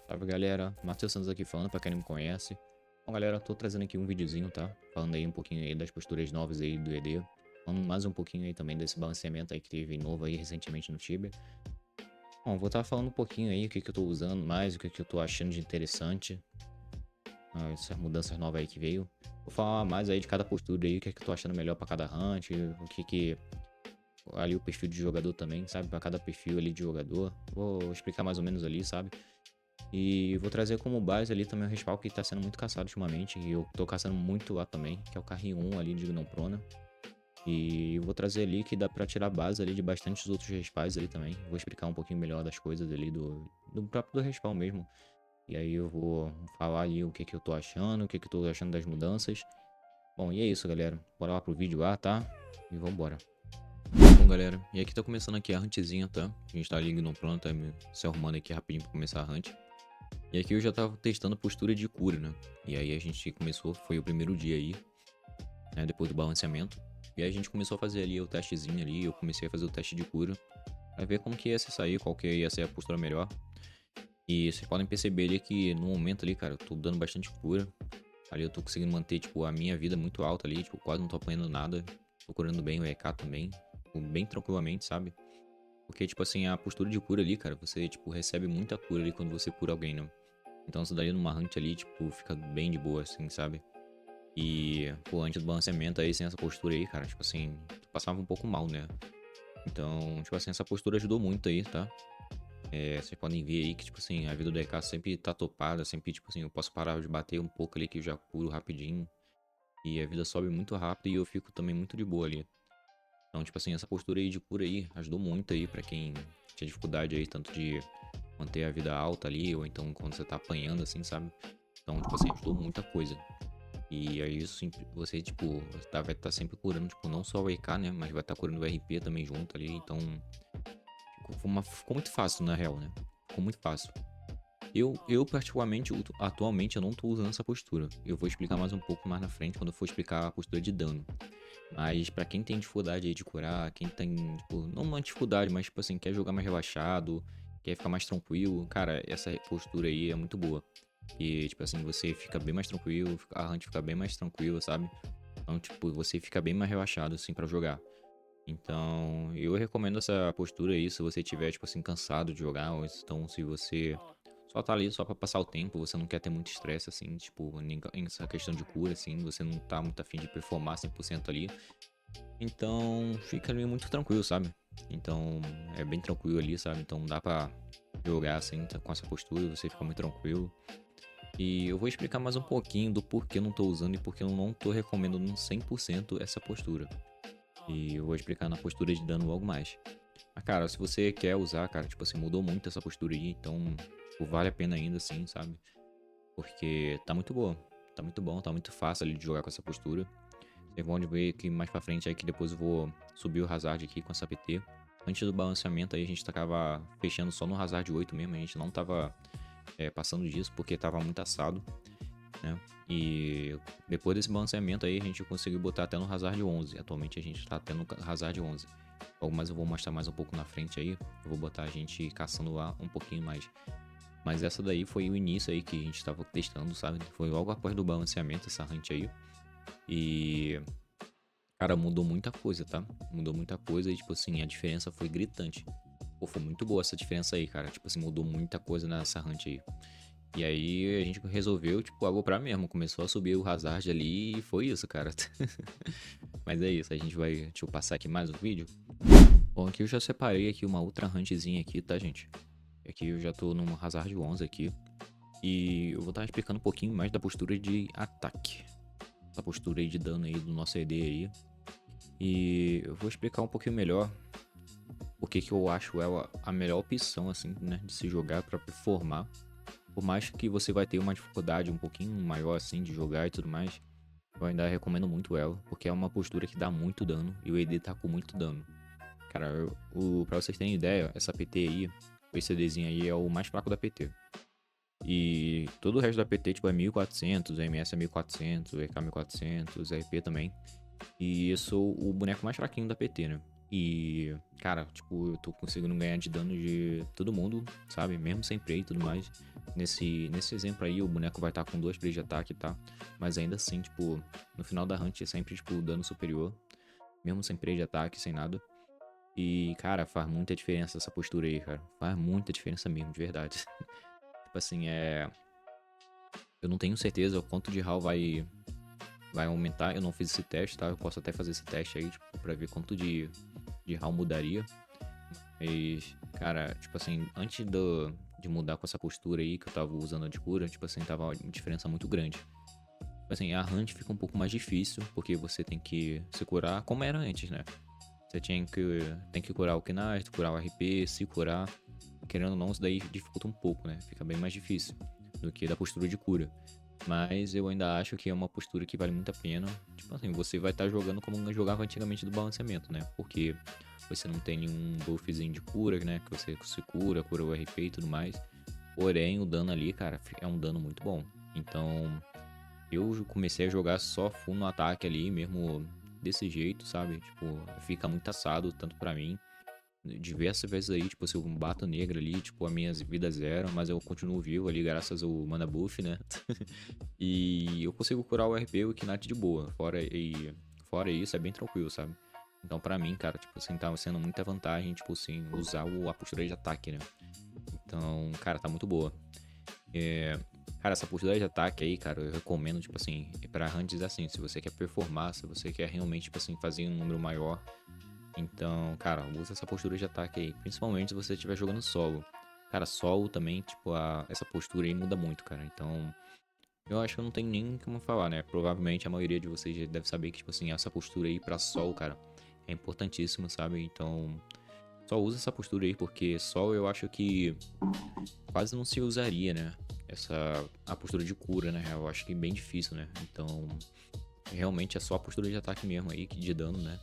Salve galera, Matheus Santos aqui falando pra quem não me conhece. Bom galera, tô trazendo aqui um videozinho, tá? Falando aí um pouquinho aí das posturas novas aí do ED. Falando mais um pouquinho aí também desse balanceamento aí que teve novo aí recentemente no Tibia. Bom, vou estar falando um pouquinho aí o que eu tô usando mais, o que eu tô achando de interessante. Essas mudanças novas aí que veio. Vou falar mais aí de cada postura aí, o que eu tô achando melhor pra cada hunt, o que ali o perfil de jogador também, sabe? Pra cada perfil ali de jogador. Vou explicar mais ou menos ali, sabe? E vou trazer como base ali também o respawn que tá sendo muito caçado ultimamente. E eu tô caçando muito lá também, que é o Carry 1 ali de Gnome Prona. E vou trazer ali que dá pra tirar base ali de bastantes outros respawns ali também. Vou explicar um pouquinho melhor das coisas ali do próprio do respawn mesmo. E aí eu vou falar ali o que eu tô achando, o que eu tô achando das mudanças. Bom, e é isso, galera. Bora lá pro vídeo lá, tá? E vambora. Bom, galera, e aqui tá começando aqui a huntzinha, tá? A gente tá ali no plano, tá se arrumando aqui rapidinho pra começar a hunt. E aqui eu já tava testando a postura de cura, né? E aí a gente começou, foi o primeiro dia aí, né? Depois do balanceamento. E aí a gente começou a fazer ali o testezinho ali, eu comecei a fazer o teste de cura. Pra ver como que ia se sair, qual que ia ser a postura melhor. E vocês podem perceber ali que no momento ali, cara, eu tô dando bastante cura. Ali eu tô conseguindo manter, tipo, a minha vida muito alta ali, tipo, quase não tô apanhando nada. Tô curando bem o EK também, tipo, bem tranquilamente, sabe? Porque, tipo assim, a postura de cura ali, cara, você, tipo, recebe muita cura ali quando você cura alguém, né? Então isso daí numa hunt ali, tipo, fica bem de boa, assim, sabe? E, pô, antes do balanceamento aí, sem essa postura aí, cara, tipo assim, passava um pouco mal, né? Então, tipo assim, essa postura ajudou muito aí, tá? Vocês podem ver aí que, tipo assim, a vida do EK sempre tá topada, sempre, tipo assim, eu posso parar de bater um pouco ali que eu já curo rapidinho. E a vida sobe muito rápido e eu fico também muito de boa ali. Então, tipo assim, essa postura aí de cura aí ajudou muito aí pra quem tinha dificuldade aí, tanto de manter a vida alta ali, ou então quando você tá apanhando, assim, sabe? Então, tipo assim, ajudou muita coisa. E aí isso você, tipo, vai estar sempre curando, tipo, não só o EK, né? Mas vai estar curando o RP também junto ali. Então, ficou muito fácil, na real, né? Ficou muito fácil. Eu particularmente, atualmente, eu não tô usando essa postura. Eu vou explicar mais um pouco mais na frente, quando eu for explicar a postura de dano. Mas pra quem tem dificuldade aí de curar, quem tem, tipo, não uma dificuldade, mas, tipo assim, quer jogar mais relaxado, quer ficar mais tranquilo, cara, essa postura aí é muito boa. E, tipo assim, você fica bem mais tranquilo, a hunt fica bem mais tranquila, sabe? Então, tipo, você fica bem mais relaxado, assim, pra jogar. Então, eu recomendo essa postura aí se você tiver, tipo assim, cansado de jogar, ou então se você só tá ali só pra passar o tempo, você não quer ter muito estresse, assim, tipo, em essa questão de cura, assim, você não tá muito afim de performar 100% ali. Então, fica ali muito tranquilo, sabe? Então, é bem tranquilo ali, sabe? Então, dá pra jogar, assim, com essa postura, você fica muito tranquilo. E eu vou explicar mais um pouquinho do porquê eu não tô usando e porquê eu não tô recomendando 100% essa postura. E eu vou explicar na postura de dano logo mais. Mas, cara, se você quer usar, cara, tipo assim, mudou muito essa postura aí, então tipo, vale a pena ainda assim, sabe? Porque tá muito boa. Tá muito bom, tá muito fácil ali de jogar com essa postura. Vocês vão ver que mais pra frente aí que depois eu vou subir o Hazard aqui com essa PT. Antes do balanceamento aí a gente tava fechando só no Hazard 8 mesmo, a gente não tava passando disso porque tava muito assado, né? E depois desse balanceamento aí a gente conseguiu botar até no Hazard 11. Atualmente a gente tá até no Hazard 11. Logo mais eu vou mostrar mais um pouco na frente aí. Eu vou botar a gente caçando lá um pouquinho mais. Mas essa daí foi o início aí que a gente tava testando, sabe? Foi logo após do balanceamento essa hunt aí. E, cara, mudou muita coisa, tá? Mudou muita coisa e, tipo assim, a diferença foi gritante. Pô, foi muito boa essa diferença aí, cara. Tipo assim, mudou muita coisa nessa hunt aí. E aí a gente resolveu, tipo, agoprar mesmo. Começou a subir o Hazard ali e foi isso, cara. Mas é isso, a gente vai, deixa eu passar aqui mais um vídeo. Bom, aqui eu já separei aqui uma outra huntzinha aqui, tá, gente? Aqui eu já tô no Hazard 11 aqui. E eu vou estar explicando um pouquinho mais da postura de ataque. Essa postura aí de dano aí do nosso ED aí. E eu vou explicar um pouquinho melhor o que que eu acho ela a melhor opção, assim, né? De se jogar pra performar. Por mais que você vai ter uma dificuldade um pouquinho maior, assim, de jogar e tudo mais. Eu ainda recomendo muito ela, porque é uma postura que dá muito dano. E o ED tá com muito dano. Cara, pra vocês terem ideia, essa PT aí, esse EDzinho aí é o mais fraco da PT. E todo o resto da PT, tipo, é 1400, a MS é 1400, o EK 1400, RP também. E eu sou o boneco mais fraquinho da PT, né? E, cara, tipo, eu tô conseguindo ganhar de dano de todo mundo, sabe? Mesmo sem play e tudo mais. nesse exemplo aí, o boneco vai estar com 2 plays de ataque, tá? Mas ainda assim, tipo, no final da hunt é sempre, tipo, dano superior. Mesmo sem play de ataque, sem nada. E, cara, faz muita diferença essa postura aí, cara. Faz muita diferença mesmo, de verdade. Tipo assim, eu não tenho certeza o quanto de HAL vai aumentar. Eu não fiz esse teste, tá? Eu posso até fazer esse teste aí, tipo, pra ver quanto de HAL mudaria. Mas, cara, tipo assim, antes de mudar com essa postura aí que eu tava usando a de cura, tipo assim, tava uma diferença muito grande. Tipo assim, a hunt fica um pouco mais difícil, porque você tem que se curar como era antes, né? Você tem que curar o Knight, curar o RP, se curar. Querendo ou não, isso daí dificulta um pouco, né? Fica bem mais difícil do que da postura de cura. Mas eu ainda acho que é uma postura que vale muito a pena. Tipo assim, você vai estar jogando como jogava antigamente do balanceamento, né? Porque você não tem nenhum buffzinho de cura, né? Que você se cura o RP e tudo mais. Porém, o dano ali, cara, é um dano muito bom. Então, eu comecei a jogar só full no ataque ali, mesmo desse jeito, sabe? Tipo, fica muito assado, tanto pra mim. Diversas vezes aí, tipo, se eu bato negra ali, tipo, as minhas vidas zero, mas eu continuo vivo ali graças ao mana buff, né? E eu consigo curar o RP e o Knat de boa. Fora isso, é bem tranquilo, sabe? Então, pra mim, cara, tipo assim, tá sendo muita vantagem, tipo assim, usar a postura de ataque, né? Então, cara, tá muito boa. Cara, essa postura de ataque aí, cara, eu recomendo, tipo assim, pra hunters assim, se você quer performar, se você quer realmente, tipo assim, fazer um número maior. Então, cara, usa essa postura de ataque aí, principalmente se você estiver jogando solo. Cara, solo também, tipo, essa postura aí muda muito, cara. Então, eu acho que eu não tenho nem como falar, né? Provavelmente a maioria de vocês já deve saber que, tipo assim, essa postura aí pra solo, cara, é importantíssima, sabe? Então, só usa essa postura aí, porque solo eu acho que quase não se usaria, né? A postura de cura, né? Eu acho que é bem difícil, né? Então, realmente é só a postura de ataque mesmo aí, que de dano, né?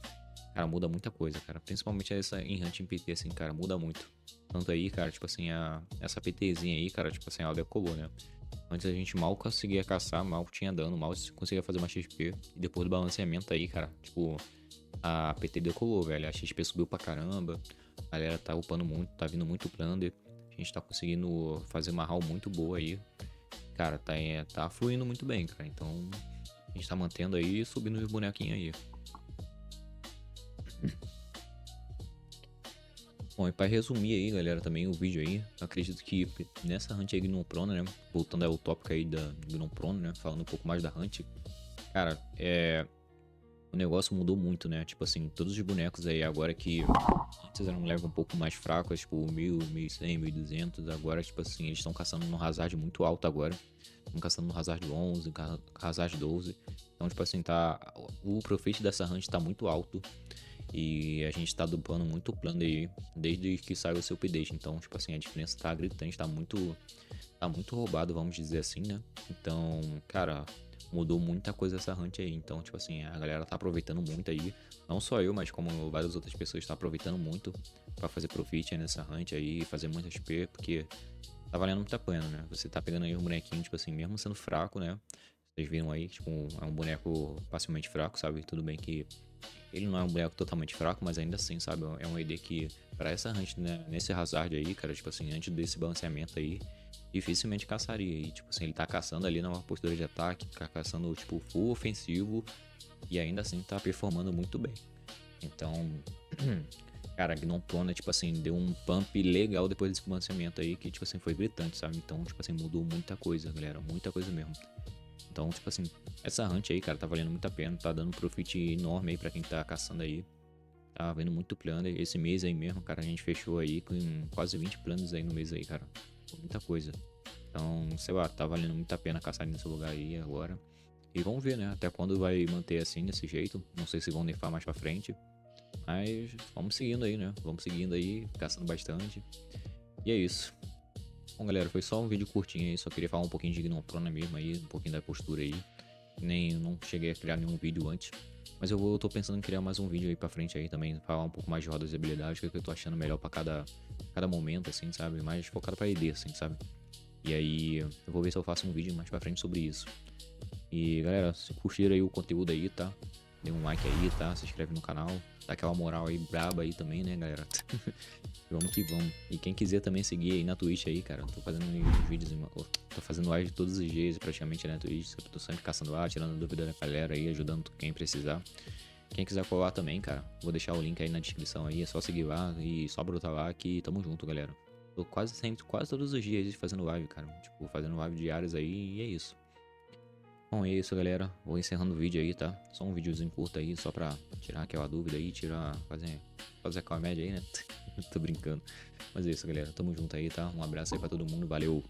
Cara, muda muita coisa, cara. Principalmente essa em Hunt em PT, assim, cara, muda muito. Tanto aí, cara, tipo assim, essa PTzinha aí, cara, tipo assim, ela decolou, né? Antes a gente mal conseguia caçar, mal tinha dano, mal conseguia fazer uma XP. E depois do balanceamento aí, cara, tipo, a PT decolou, velho. A XP subiu pra caramba. A galera tá upando muito, tá vindo muito plunder. A gente tá conseguindo fazer uma haul muito boa aí. Cara, tá fluindo muito bem, cara. Então, a gente tá mantendo aí e subindo os bonequinhos aí. Bom, e pra resumir aí, galera, também o vídeo aí, eu acredito que nessa hunt aí Gnomprona, né, voltando ao tópico aí da Gnomprona, né, falando um pouco mais da hunt, cara, o negócio mudou muito, né, tipo assim, todos os bonecos aí agora que antes eram um level um pouco mais fraco, tipo 1000, 1100, 1200, agora, tipo assim, eles estão caçando no Hazard muito alto agora, estão caçando no Hazard 11, Hazard 12, então, tipo assim, o profit dessa hunt tá muito alto. E a gente tá dupando muito plano aí desde que saiu o seu update. Então, tipo assim, a diferença tá gritante, tá muito roubado, vamos dizer assim, né? Então, cara, mudou muita coisa essa hunt aí. Então, tipo assim, a galera tá aproveitando muito aí. Não só eu, mas como várias outras pessoas estão aproveitando muito pra fazer profit aí nessa hunt aí, fazer muita XP, porque tá valendo muito a pena, né? Você tá pegando aí um bonequinho, tipo assim, mesmo sendo fraco, né? Vocês viram aí, tipo, é um boneco facilmente fraco, sabe? Tudo bem que ele não é um boneco totalmente fraco, mas ainda assim, sabe? É um ED que, pra essa hunt, né, nesse Hazard aí, cara, tipo assim, antes desse balanceamento aí, dificilmente caçaria. E, tipo assim, ele tá caçando ali numa postura de ataque, tá caçando, tipo, full ofensivo, e ainda assim tá performando muito bem. Então, cara, a Gnomplona, tipo assim, deu um pump legal depois desse balanceamento aí, que, tipo assim, foi gritante, sabe? Então, tipo assim, mudou muita coisa, galera, muita coisa mesmo. Então, tipo assim, essa hunt aí, cara, tá valendo muito a pena, tá dando profit enorme aí pra quem tá caçando aí. Tá vendo muito plano. Esse mês aí mesmo, cara, a gente fechou aí com quase 20 planos aí no mês aí, cara. Muita coisa. Então, sei lá, tá valendo muito a pena caçar nesse lugar aí agora. E vamos ver, né, até quando vai manter assim, desse jeito. Não sei se vão nerfar mais pra frente. Mas vamos seguindo aí, né? Vamos seguindo aí, caçando bastante. E é isso. Bom, galera, foi só um vídeo curtinho aí, só queria falar um pouquinho de Gnomprona mesmo aí, um pouquinho da postura aí. Não cheguei a criar nenhum vídeo antes. Mas tô pensando em criar mais um vídeo aí pra frente aí também, falar um pouco mais de rodas de habilidade, o que eu tô achando melhor pra cada momento, assim, sabe? Mais focado pra ED, assim, sabe? E aí, eu vou ver se eu faço um vídeo mais pra frente sobre isso. E, galera, se curtiram aí o conteúdo aí, tá? dê um like aí, tá? Se inscreve no canal. Dá aquela moral aí braba aí também, né, galera? Vamos que vamos. E quem quiser também seguir aí na Twitch aí, cara. Eu tô fazendo uns vídeos, tô fazendo live todos os dias praticamente na Twitch. Eu tô sempre caçando lá, tirando dúvida da galera aí, ajudando quem precisar. Quem quiser colar também, cara, vou deixar o link aí na descrição aí. É só seguir lá e só brotar lá que tamo junto, galera. Tô quase todos os dias fazendo live, cara. Tipo, fazendo live diárias aí e é isso. Bom, é isso, galera. Vou encerrando o vídeo aí, tá? Só um videozinho curto aí, só pra tirar aquela dúvida aí, fazer aquela média aí, né? Tô brincando. Mas é isso, galera. Tamo junto aí, tá? Um abraço aí pra todo mundo. Valeu!